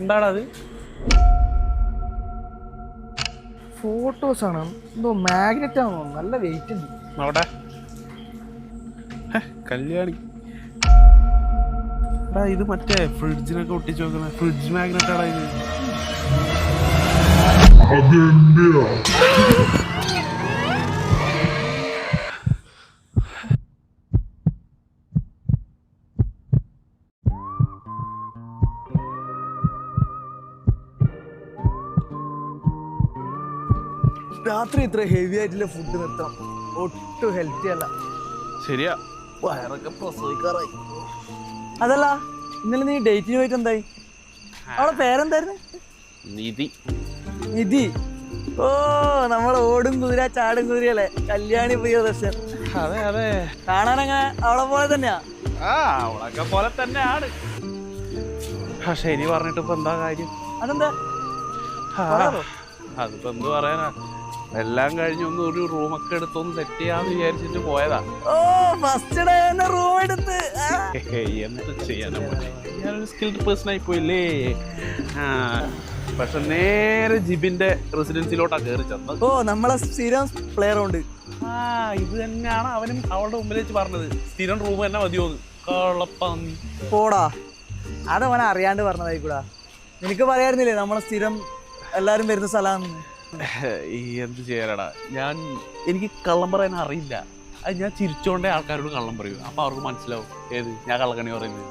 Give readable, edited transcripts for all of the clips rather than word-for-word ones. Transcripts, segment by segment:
എന്താണത്? ഫോട്ടോസ് ആണ്. എന്തോ മാഗ്നറ്റ് ആണോ? നല്ല വെയിറ്റ് ഉണ്ട്. അവിടെ കല്യാണി. ഇത് മറ്റേ ഫ്രിഡ്ജിനൊക്കെ ഒട്ടിച്ചു നോക്കുന്ന ഫ്രിഡ്ജ് മാഗ്നറ്റ് ആടാ ഇത്. രാത്രി ഇത്ര ഹെവി ആയിട്ടുള്ള ഫുഡ് നിർത്തണം. ഒട്ടും ഹെൽത്തി അല്ല. ശരിയാ, വയറൊക്കെ പ്രസവിക്കാറായി. അതല്ല, ഇന്നലെ നീ ഡേറ്റിന് പോയിട്ട് എന്തായി? അവളെ പേരെന്തായിരുന്നു? നിധി. നിധി. ഓ, നമ്മളെ ഓടും കുതിര ചാടും കുതിരയല്ലേ, കല്യാണി പ്രിയദർശൻ. അതെ അതെ, കാണാനങ്ങനെ അവളെ പോലെ തന്നെയാ. അവളൊക്കെ പോലെ തന്നെയാണ്. പക്ഷെ ഇനി പറഞ്ഞിട്ട് ഇപ്പൊ എന്താ കാര്യം? അതെന്താ? അതിപ്പോ എന്ത് പറയാനാ, എല്ലാം കഴിഞ്ഞ് ഒരു റൂമൊക്കെ എടുത്തൊന്ന് സെറ്റ് ചെയ്യാന്ന് വിചാരിച്ചിട്ട് പോയതാ. ഓ, ഫസ്റ്റ് ഡേ തന്നെ റൂം എടുത്ത്. എന്ത് ചെയ്യാനാ, ഞാനൊരു സ്കിൽഡ് പേഴ്സൺ ആയി പോയില്ലേ. പക്ഷെ നേരെ ജിബിന്റെ റെസിഡൻസിലോട്ടാ കയറി ചെന്നത്. ഓ, നമ്മളെ സ്ഥിരം പ്ലെയർ ഉണ്ട്. ഇത് തന്നെയാണ് അവനും അവളുടെ മുമ്പിൽ വെച്ച് പറഞ്ഞത്, സ്ഥിരം റൂം തന്നെ മതിയോന്ന്. കള്ളപ്പന്നി പോടാ, അതവനെ അറിയാണ്ട് പറഞ്ഞതായിക്കൂടാ. നിനക്ക് പറയായിരുന്നില്ലേ നമ്മളെ സ്ഥിരം എല്ലാരും വരുന്ന സ്ഥലമാണെന്ന്? എന്ത് ചെയ്യാനാടാ, എനിക്ക് കള്ളം പറയാൻ അറിയില്ല. അത് ഞാൻ ചിരിച്ചോണ്ടേ ആൾക്കാരോട് കള്ളം പറയൂ, അപ്പൊ അവർക്ക് മനസ്സിലാവും ഏത് ഞാൻ കള്ളക്കണി പറയുന്നത്.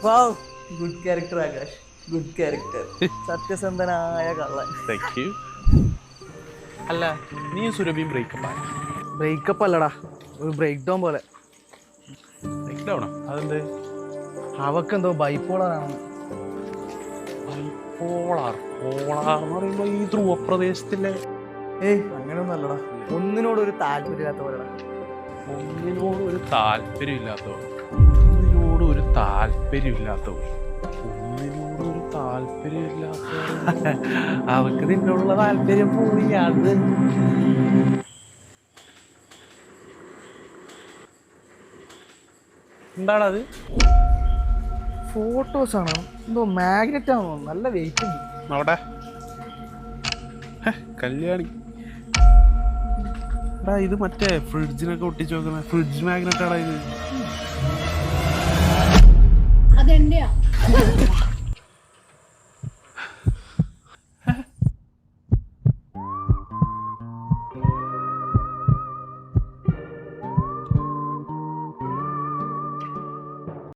Wow, good character Akash, good character. സത്യസന്ധനായ കള്ളൻ. Thank you. അല്ല, നീ സുരഭിയും ബ്രേക്കപ്പ് ആയ? ബ്രേക്കപ്പ് അല്ലടാ, ഒരു ബ്രേക്ക് ഡൗൺ പോലെ. ബ്രേക്ക് ഡൗണോ? അതെന്ത്? അവക്കെന്തോ ബൈപ്പോളറാണെന്ന്. എന്ന് പറയുമ്പോ ഈ ധ്രുവപ്രദേശത്തിലെ. ഏയ്, അങ്ങനെയൊന്നും അല്ലടാ. ഒന്നിനോടൊരു താല്പര്യമില്ലാത്ത പോലെടാ. ഒന്നിനോടൊരു താല്പര്യമില്ലാത്തവ. അവക്ക് നിന്നുള്ള താല്പര്യം പോയി. അത് എന്താണത്? ഫോട്ടോസ് ആണ്. എന്തോ മാഗ്നറ്റ് ആണോ? നല്ല വെയിറ്റ് ഉണ്ട്. അവിടെ കല്യാണി. ഇത് മറ്റേ ഫ്രിഡ്ജിനൊക്കെ ഒട്ടിച്ചു നോക്കുന്ന ഫ്രിഡ്ജ് മാഗ്നറ്റ് ആടാ ഇത്.